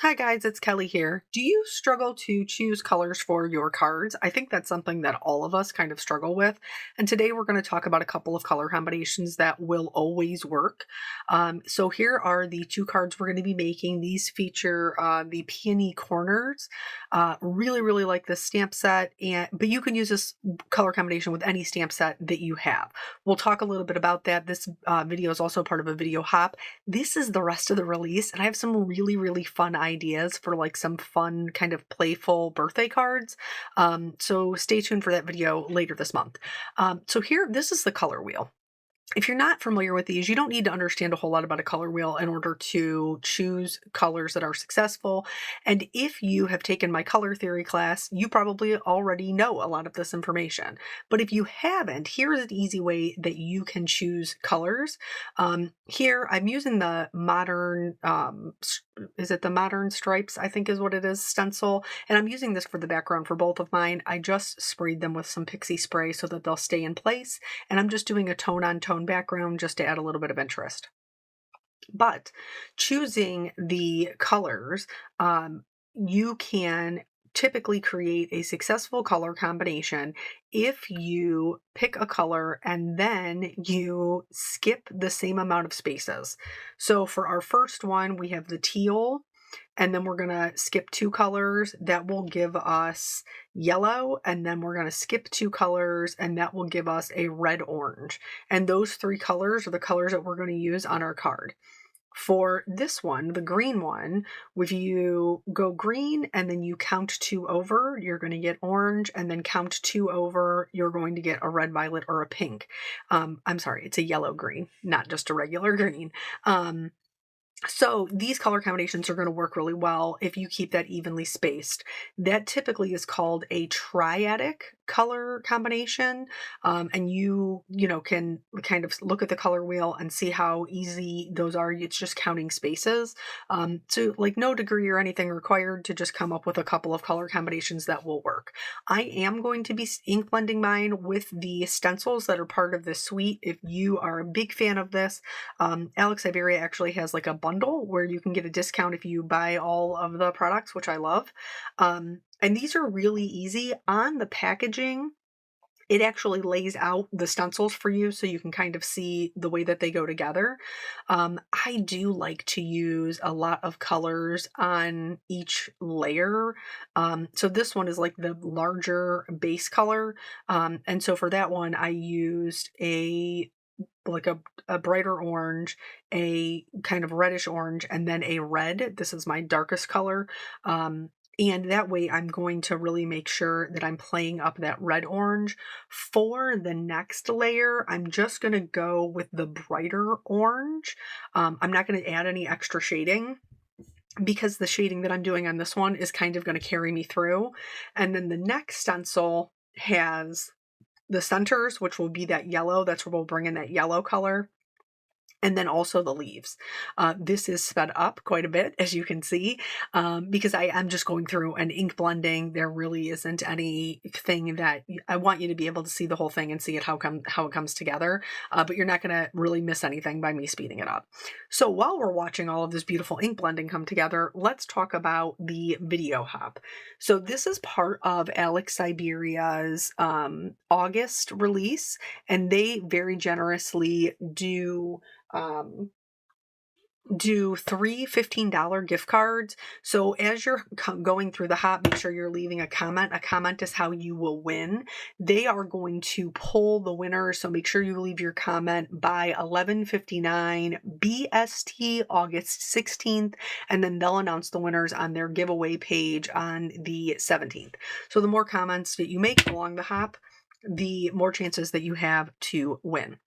Hi guys, it's Kelly here. Do you struggle to choose colors for your cards? I think that's something that all of us kind of struggle with. And today we're going to talk about a couple of color combinations that will always work. So here are the two cards we're going to be making. These feature the peony corners. Really like this stamp set, but you can use this color combination with any stamp set that you have. We'll talk a little bit about that. This video is also part of a video hop. This is the rest of the release, and I have some really fun ideas for like some fun kind of playful birthday cards. So stay tuned for that video later this month. So here, this is the color wheel. If you're not familiar with these, you don't need to understand a whole lot about a color wheel in order to choose colors that are successful. And if you have taken my color theory class, you probably already know a lot of this information. But if you haven't, here's an easy way that you can choose colors. Here, I'm using the modern, is it the modern stripes, I think is what it is, stencil. And I'm using this for the background for both of mine. I just sprayed them with some pixie spray so that they'll stay in place. And I'm just doing a tone on tone background just to add a little bit of interest. But choosing the colors, you can typically create a successful color combination if you pick a color and then you skip the same amount of spaces. So for our first one, we have the teal, and then we're going to skip two colors. That will give us yellow, and then we're going to skip two colors, and that will give us a red orange. And those three colors are the colors that we're going to use on our card. For this one, the green one, if you go green and then you count two over, you're going to get orange, and then count two over, you're going to get a red, violet, or a pink. I'm sorry, it's a yellow green, not just a regular green. So these color combinations are going to work really well if you keep that evenly spaced. That typically is called a triadic color combination. And you can kind of look at the color wheel and see how easy those are. It's just counting spaces. So like no degree or anything required to just come up with a couple of color combinations that will work. I am going to be ink blending mine with the stencils that are part of this suite. If you are a big fan of this, Alex Syberia actually has like a bundle where you can get a discount if you buy all of the products, which I love. And these are really easy. On the packaging, it actually lays out the stencils for you so you can kind of see the way that they go together. I do like to use a lot of colors on each layer. So this one is like the larger base color. And so for that one, I used a brighter orange, a kind of reddish orange, and then a red. This is my darkest color. And that way I'm going to really make sure that I'm playing up that red orange. For the next layer, I'm just going to go with the brighter orange. I'm not going to add any extra shading because the shading that I'm doing on this one is kind of going to carry me through. And then the next stencil has the centers, which will be that yellow. That's where we'll bring in that yellow color. And then also the leaves. This is sped up quite a bit, as you can see, because I am just going through and ink blending. There really isn't anything that I want you to be able to see the whole thing and see it how it comes together. But you're not going to really miss anything by me speeding it up. So while we're watching all of this beautiful ink blending come together, let's talk about the video hop. So this is part of Alex Syberia's August release, and they very generously do three $15 gift cards. So as you're going through the hop, make sure you're leaving a comment. A comment is how you will win. They are going to pull the winners, so make sure you leave your comment by 11:59 BST, August 16th, and then they'll announce the winners on their giveaway page on the 17th. So the more comments that you make along the hop, the more chances that you have to win.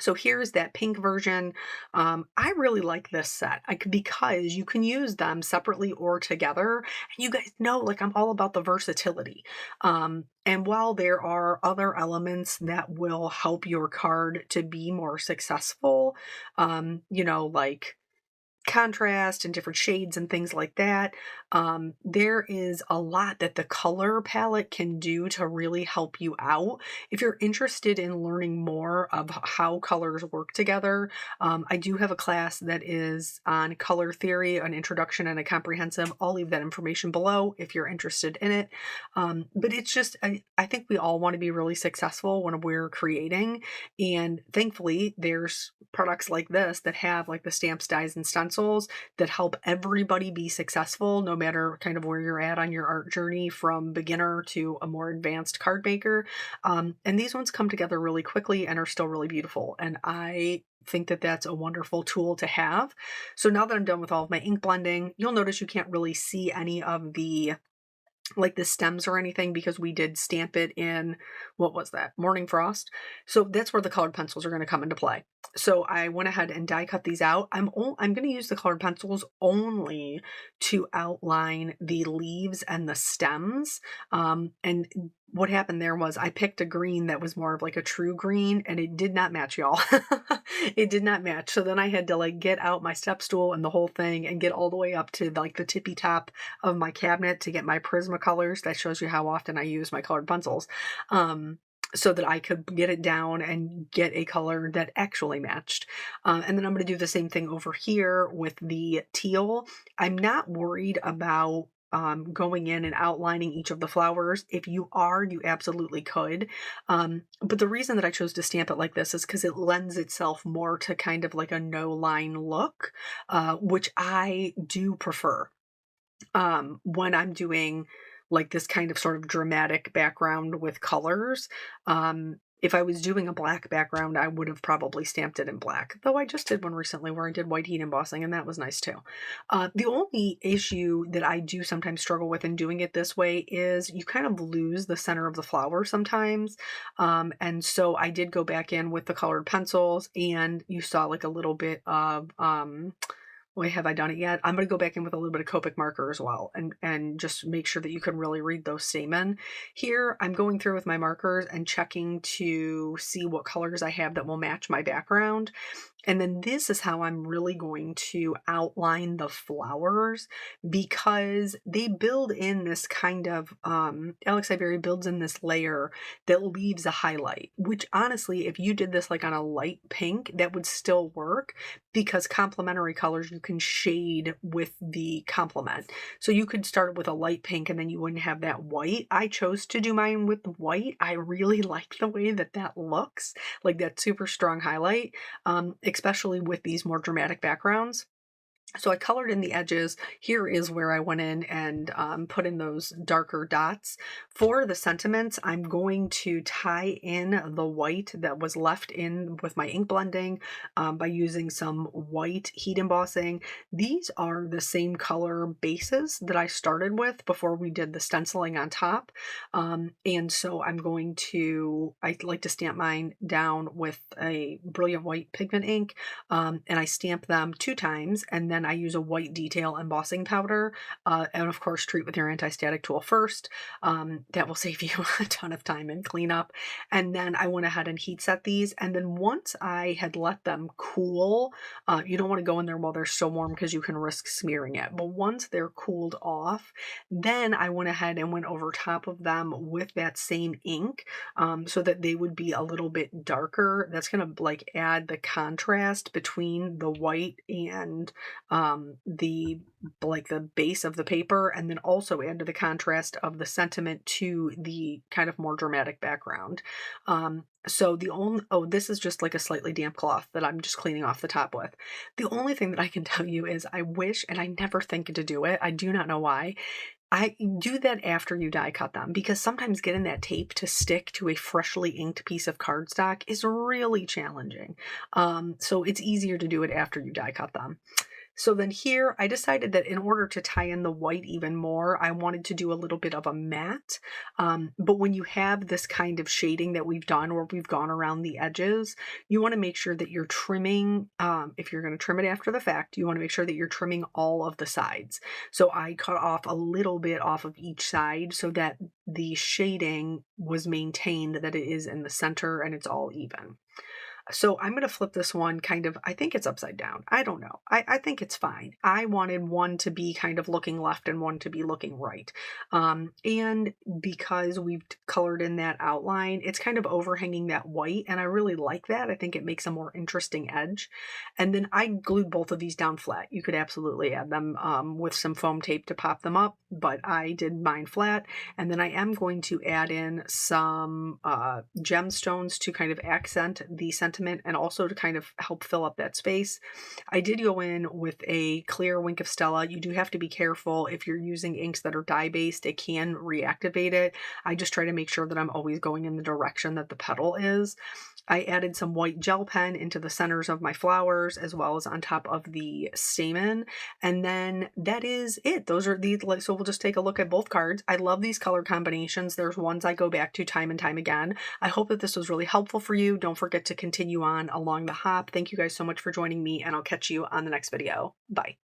So here's that pink version. I really like this set because you can use them separately or together. And you guys know, like, I'm all about the versatility. And while there are other elements that will help your card to be more successful, like contrast and different shades and things like that. There is a lot that the color palette can do to really help you out. If you're interested in learning more of how colors work together, I do have a class that is on color theory, an introduction and a comprehensive. I'll leave that information below if you're interested in it. But it's just, I think we all want to be really successful when we're creating. And thankfully, there's products like this that have like the stamps, dies, and stencils that help everybody be successful, no matter kind of where you're at on your art journey, from beginner to a more advanced card maker. And these ones come together really quickly and are still really beautiful. And I think that that's a wonderful tool to have. So now that I'm done with all of my ink blending, you'll notice you can't really see any of the like the stems or anything because we did stamp it in, what was that, Morning Frost. So that's where the colored pencils are going to come into play. So I went ahead and die cut these out. I'm going to use the colored pencils only to outline the leaves and the stems. And what happened there was I picked a green that was more of like a true green, and it did not match, y'all. It did not match. So then I had to like get out my step stool and the whole thing and get all the way up to like the tippy top of my cabinet to get my Prismacolors. That shows you how often I use my colored pencils. So that I could get it down and get a color that actually matched. And then I'm going to do the same thing over here with the teal. I'm not worried about going in and outlining each of the flowers. If you are, you absolutely could. But the reason that I chose to stamp it like this is because it lends itself more to kind of like a no line look, which I do prefer. When I'm doing like this kind of sort of dramatic background with colors. If I was doing a black background, I would have probably stamped it in black, though I just did one recently where I did white heat embossing, and that was nice too. The only issue that I do sometimes struggle with in doing it this way is you kind of lose the center of the flower sometimes. And so I did go back in with the colored pencils, and you saw like a little bit of wait, have I done it yet? I'm going to go back in with a little bit of Copic marker as well and just make sure that you can really read those stamen. Here, I'm going through with my markers and checking to see what colors I have that will match my background. And then this is how I'm really going to outline the flowers, because they build in this kind of, Alex Syberia builds in this layer that leaves a highlight, which honestly, if you did this like on a light pink, that would still work, because complementary colors you can shade with the complement. So you could start with a light pink and then you wouldn't have that white. I chose to do mine with white. I really like the way that that looks, like that super strong highlight, especially with these more dramatic backgrounds. So I colored in the edges. Here is where I went in and put in those darker dots. For the sentiments, I'm going to tie in the white that was left in with my ink blending by using some white heat embossing. These are the same color bases that I started with before we did the stenciling on top. And so I like to stamp mine down with a brilliant white pigment ink, and I stamp them 2 times, and then I use a white detail embossing powder, and of course treat with your anti-static tool first. That will save you a ton of time and cleanup. And then I went ahead and heat set these, and then once I had let them cool, you don't want to go in there while they're still warm because you can risk smearing it, but once they're cooled off, then I went ahead and went over top of them with that same ink, so that they would be a little bit darker. That's going to like add the contrast between the white and the base of the paper, and then also add to the contrast of the sentiment to the kind of more dramatic background. So this is just like a slightly damp cloth that I'm just cleaning off the top with. The only thing that I can tell you is I wish, and I never think to do it, I do not know why, I do that after you die cut them, because sometimes getting that tape to stick to a freshly inked piece of cardstock is really challenging. So it's easier to do it after you die cut them. So then here, I decided that in order to tie in the white even more, I wanted to do a little bit of a matte. But when you have this kind of shading that we've done, where we've gone around the edges, you want to make sure that you're trimming, if you're going to trim it after the fact, you want to make sure that you're trimming all of the sides. So I cut off a little bit off of each side so that the shading was maintained, that it is in the center and it's all even. So I'm going to flip this one kind of, I think it's upside down. I don't know. I think it's fine. I wanted one to be kind of looking left and one to be looking right. And because we've colored in that outline, it's kind of overhanging that white. And I really like that. I think it makes a more interesting edge. And then I glued both of these down flat. You could absolutely add them with some foam tape to pop them up, but I did mine flat. And then I am going to add in some gemstones to kind of accent the sentiment and also to kind of help fill up that space. I did go in with a clear Wink of Stella. You do have to be careful if you're using inks that are dye based, it can reactivate it. I just try to make sure that I'm always going in the direction that the petal is. I added some white gel pen into the centers of my flowers as well as on top of the stamen. And then that is it. Those are the, so we'll just take a look at both cards. I love these color combinations. There's ones I go back to time and time again. I hope that this was really helpful for you. Don't forget to continue on along the hop. Thank you guys so much for joining me, and I'll catch you on the next video. Bye.